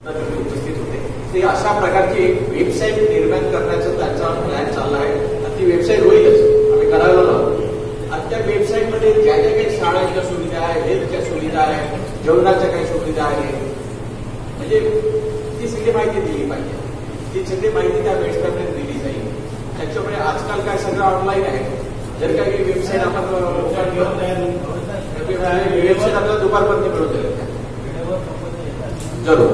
उपस्थित होते. ते अशा प्रकारची एक वेबसाईट निर्माण करण्याचा त्यांचा प्लॅन चालला आहे आणि ती वेबसाईट होईलच, आम्ही करायला लावतो. आणि त्या वेबसाईटमध्ये ज्या ज्या काही शाळांच्या सुविधा आहे, हेल्थच्या सुविधा आहे, जेवणाच्या काही सुविधा आहे, म्हणजे ती सगळी माहिती दिली पाहिजे. ती सगळी माहिती त्या वेबसाईटमध्ये दिली जाईल. त्याच्यामुळे आजकाल काय सगळं ऑनलाईन आहे. जर काही वेबसाईट आपण वेबसाईट आपल्याला दुपारपर्यंत मिळून जाईल. जरूर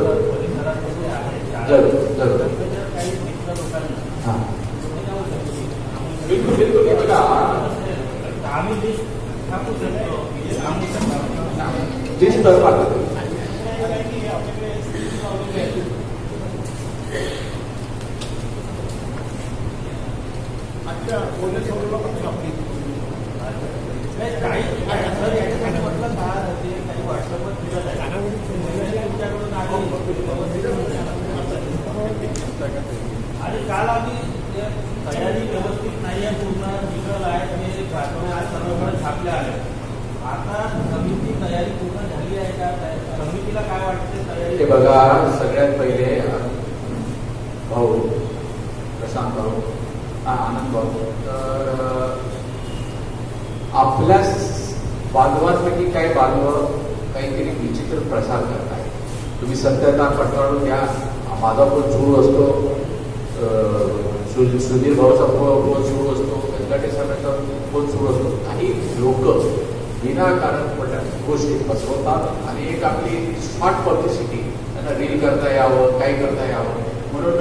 जरूर जरूर हां बिलकुल बिलकुल. हे बघा जिस तर पाठवतो आणि काल आम्ही तयारी व्यवस्थित नाही आहे, पूर्ण विकल आहे, सर्वकडे छापल्या आहे. आता समिती तयारी पूर्ण झाली आहे का? समितीला काय वाटते तयारी? ते बघा, सगळ्यात पहिले भाऊ प्रशांत भाऊ, आनंद भाऊ, तर आपल्या बांधवांपैकी काही बांधव काहीतरी विचित्र प्रसार करताय. तुम्ही सत्यता पटकावून द्या. माझा पण सुरू असतो, सुधीर भाऊचा फोन सुरू असतो, व्यंकटेश साहेबांचा फोन सुरू असतो. काही लोक विनाकारण गोष्टी पसरवतात आणि एक आपली शॉर्ट पब्लिसिटी, त्यांना रील करता यावं, काही करता यावं म्हणून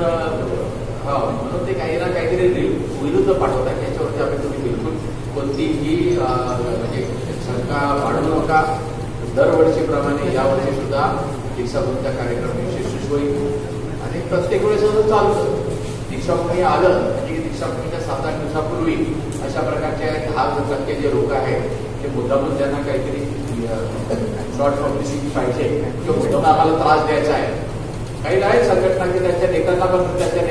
म्हणून ते काही ना काहीतरी रील विरुद्ध पाठवतात. त्याच्यावरती आम्ही तुम्ही बिलकुल कोणतीही म्हणजे शंका वाढवू नका. दरवर्षीप्रमाणे यावर्षी सुद्धा दीक्षाभूमीचा कार्यक्रम यशस्वी होईल आणि प्रत्येक वेळेस चालतं. दीक्षाभूमी आलं म्हणजे दीक्षाभूमीच्या 7-8 दिवसापूर्वी अशा प्रकारचे 10% जे लोक आहेत ते मुद्दामून त्यांना काहीतरी शॉर्ट पब्लिसिटी पाहिजे किंवा मुद्दाम आम्हाला त्रास द्यायचा आहे. काही नाही संघटना की त्यांच्या नेत्यांना पण त्यांच्या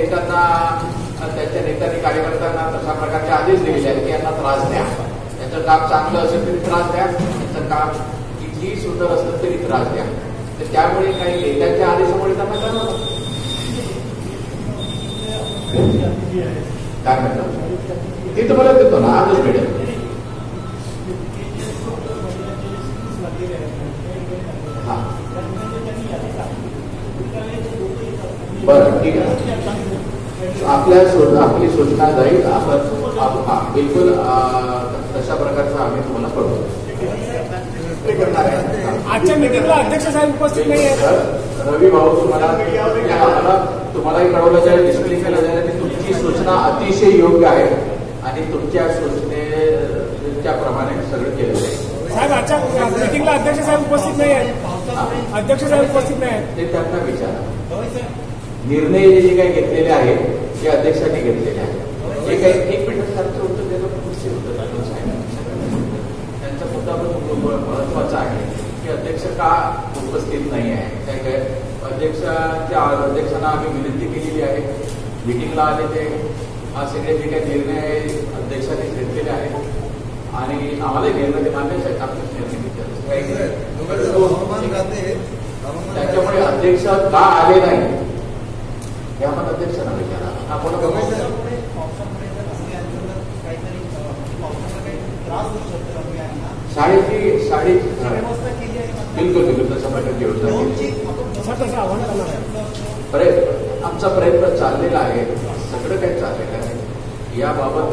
नेत्यांनी कार्यकर्त्यांना तशा प्रकारचे आदेश दिलेले आहेत की यांना त्रास द्या. त्यांचं काम चांगलं असेल तरी त्रास द्या, त्यांचं काम कितीही सुंदर असलं तरी त्रास द्या. तर त्यामुळे काही नेत्यांच्या आदेशामुळे त्यांना करणार काय म्हणतात ते तुम्हाला देतो ना, आजच मिळेल. हा बरं ठीक आहे. आपली सूचना जाईल. आपण बिलकुल तशा प्रकारचा आम्ही तुम्हाला कळवू. आजच्या मीटिंगला अध्यक्ष साहेब उपस्थित नाही आहेत. रवी भाऊ, तुम्हालाही कळवलं जाईल, डिस्प्ले केलं जाईल की तुमची सूचना अतिशय योग्य आहे आणि तुमच्या सूचनेच्या प्रमाणे सगळं केलं जाईल. साहेब, आजच्या मीटिंगला अध्यक्ष साहेब उपस्थित नाही आहेत. अध्यक्ष साहेब उपस्थित नाही आहेत. ते त्यांना विचारा. निर्णय जे काही घेतलेले आहेत ते अध्यक्षांनी घेतलेले आहेत. जे काही 1 मिनिट सारखं होतं त्याचं पुढचे होतं त्यांचा मुद्दा पण महत्वाचा आहे की अध्यक्ष का उपस्थित नाही आहे. काय अध्यक्षांना आम्ही विनंती केलेली आहे, मीटिंगला आले ते हा सगळे जे काही निर्णय अध्यक्षांनी घेतलेले आहेत आणि आम्हाला निर्णय मान्यच आहेत. आपण निर्णय घेतले त्याच्यामुळे अध्यक्ष का आले नाही हे आपण अध्यक्षांना विचारा. आपण शाळेची बिलकुल बिलकुल तसं बरे आमचा प्रयत्न चाललेला आहे. सगळं काही चाललेलं आहे. याबाबत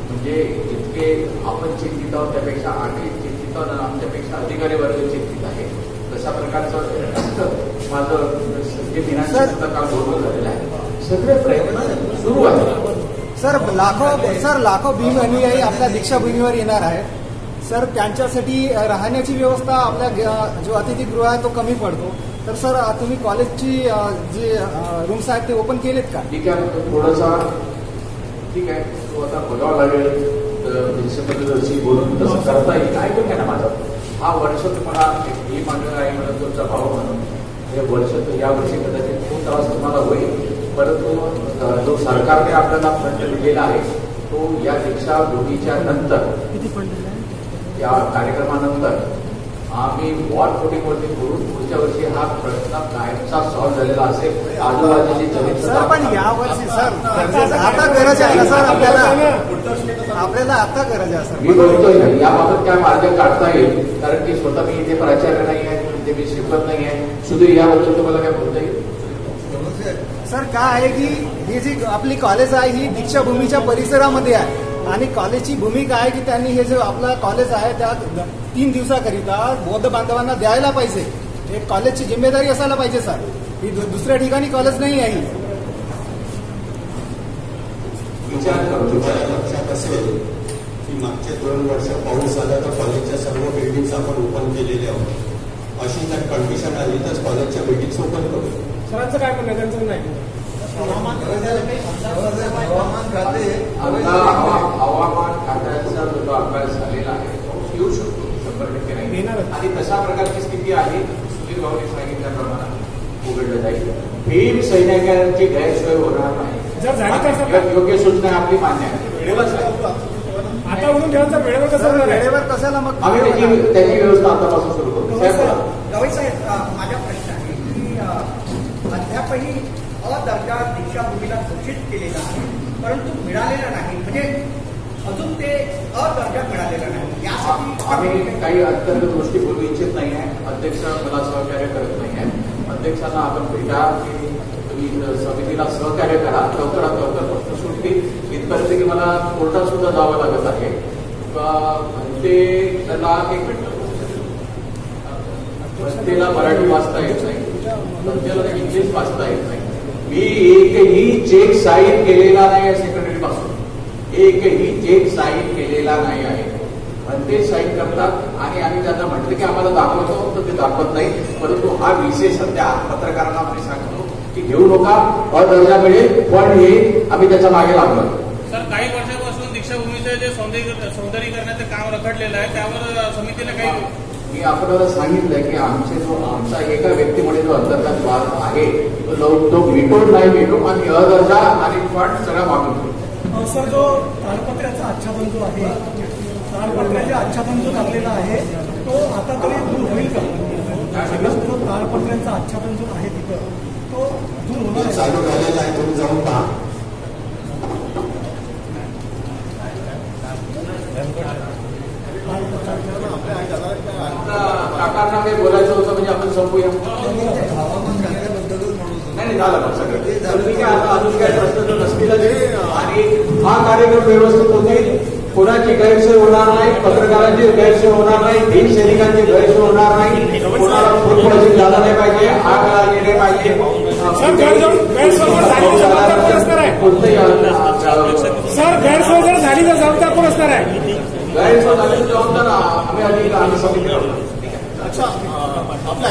म्हणजे जितके आपण चिंतित आहोत त्यापेक्षा आम्ही चिंतित आहोत आणि आमच्यापेक्षा अधिकारी वर्ग चिंतित आहे. तशा प्रकारचं माझं जे विनाशचं काम पूर्ण झालेलं आहे. सगळे प्रयत्न सुरू आहेत. सर लाखो भीम अनुयायी आपल्या दीक्षाभूमीवर येणार आहे. सर, त्यांच्यासाठी राहण्याची व्यवस्था आपल्या जो अतिथीगृह आहे तो कमी पडतो. तर सर, तुम्ही कॉलेजची जे रूम्स आहेत ते ओपन केलेत का? ठीक आहे, थोडासा ठीक आहे. तो आता बघावं लागेल. प्रिन्सिपलशी बोलून तसं करता येईल. काय तो काय ना माझा हा वर्ष तुम्हाला ही मागं आहे म्हणून तुमचा भाव म्हणून हे वर्ष या वर्षी कदाचित खूप त्रास तुम्हाला होईल. परंतु जो सरकारने आपल्याला फंड दिलेला आहे तो या दीक्षाभूमीच्या नंतर या कार्यक्रमानंतर आम्ही वॉल वोटिंगवरती करून पुढच्या वर्षी हा प्रश्न कायमचा सॉल्व्ह झालेला असेल. आजूबाजूची सर पण यावर्षी सर आता गरज आहे ना सर आपल्याला आता गरज आहे सर. मी बोलतोय ना याबाबत काय मार्ग काढता येईल, कारण की स्वतः मी इथे प्राचार्य नाही आहे, इथे मी शिकवत नाही आहे. सुधीर याबद्दल तुम्हाला काय बोलता येईल? सर काय आहे की ही जी आपली कॉलेज आहे ही दीक्षाभूमीच्या परिसरामध्ये आहे आणि कॉलेजची भूमिका आहे की त्यांनी हे जे आपला कॉलेज आहे त्या 3 दिवसाकरिता बौद्ध बांधवांना द्यायला पाहिजे. एक कॉलेजची जिम्मेदारी असायला पाहिजे सर. ही दुसऱ्या ठिकाणी कॉलेज नाही आहे. विचार करू. लक्षात असेल की मागचे 2 वर्ष पाऊस आला तर कॉलेजच्या सर्व बिल्डिंग्स आपण ओपन केलेले आहोत. अशी जर कंडिशन आली तर कॉलेजच्या बिल्डिंग्स ओपन करू. सरांचं काय म्हणणं त्यांचं नाही हवामान खात्याचा जो अभ्यास झालेला आहे तो येऊ शकतो 100% नाही. आणि तशा प्रकारची स्थिती आहे सुधीर भाऊने सांगितल्याप्रमाणे उघडलं जाईल. भीम सैनिकांची गैरसोय होणार नाही. योग्य सूचना आपली मान्य आहे. आता उडून ठेवायचा वेळेवर कशाला मग आम्ही त्याची व्यवस्था आतापासून सुरू करू. गवई साहेब माझा प्रश्न आहे की अद्यापही दर्जा दीक्षाभूमीला घोषित केलेला आहे परंतु मिळालेला नाही, म्हणजे अजून ते दर्जा मिळालेला नाही. यासाठी आम्ही काही अंतर्गत गोष्टी बोलू इच्छित नाही आहे. अध्यक्ष मला सहकार्य करत नाही आहे. अध्यक्षांना आपण भेटा की तुम्ही समितीला सहकार्य करा. लवकरात लवकर फक्त सुटतील इथपर्यंत की मला कोर्टात सुद्धा जावं लागत आहे. ते त्याला एक मिनिट त्याला मराठी वाचता येत नाही, त्याला इंग्लिश वाचता येत नाही. मी एकही चेक साईन केलेला नाही आहे सेक्रेटरी पासून. एकही चेक साईन केलेला नाही आहे. आणि ते साईन करतात आणि आम्ही त्यांना म्हटलं की आम्हाला दाखवतो तर ते दाखवत नाही. परंतु हा विषय सध्या पत्रकारांना आम्ही सांगतो की घेऊ नका, दर्जा मिळेल, पण हे आम्ही त्याच्या मागे लागलो. सर काही वर्षापासून दीक्षाभूमीचं जे सौंदर्यीकरणाचं काम रखडलेलं आहे त्यावर समितीने काही मी आपल्याला सांगितलं की आमचा एका व्यक्तीमुळे जो अंतर्गत वाद आहे तो मिटून नाही मिटू आणि दर्जा आणि फंड सगळा मागून. सर जो ताडपत्र्याचा आच्छादन जो आहे, ताडपत्र्याचे आच्छादन जो लागलेला आहे तो आता तरी दूर होईल का? जो ताडपत्र्यांचा आच्छादन जो आहे तिथं तो दूर होणार आहे. चालू झालेला आहे, तुम्ही जाऊन पहा. काकांना काही बोलायचं होतं म्हणजे आपण संपूया. नाही झालं मग सगळं अजून काय प्रश्न तर नसतीलच. आणि हा कार्यक्रम व्यवस्थित होतील. कोणाची गैरसोय होणार नाही, पत्रकारांची गैरसोय होणार नाही, भीम सैनिकांची गैरसोय होणार नाही, कोणाला फुटबॉलची झाला नाही पाहिजे, आग लागली पाहिजे. कोणतंही सर गैरसोय जर झाली तर जबाबदार कोण असणार आहे? गैरसोय झाली जबाबदार आम्ही आधी समिती. अच्छा आपल्या